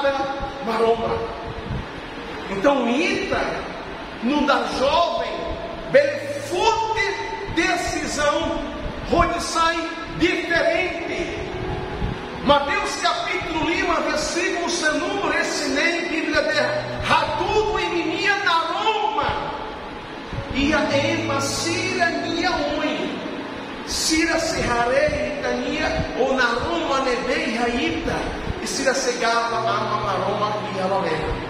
cada maroma. Então, ita, no da jovem, Foti Desizaun, onde sai diferente. Mateus capítulo Lima, versículo seu número, esse nem Bíblia de hadook e menina na Roma. E a ema sira nia oi. Sira se harei itania ou na Roma nevei haita. E sira se gava ama na Roma e a lorena.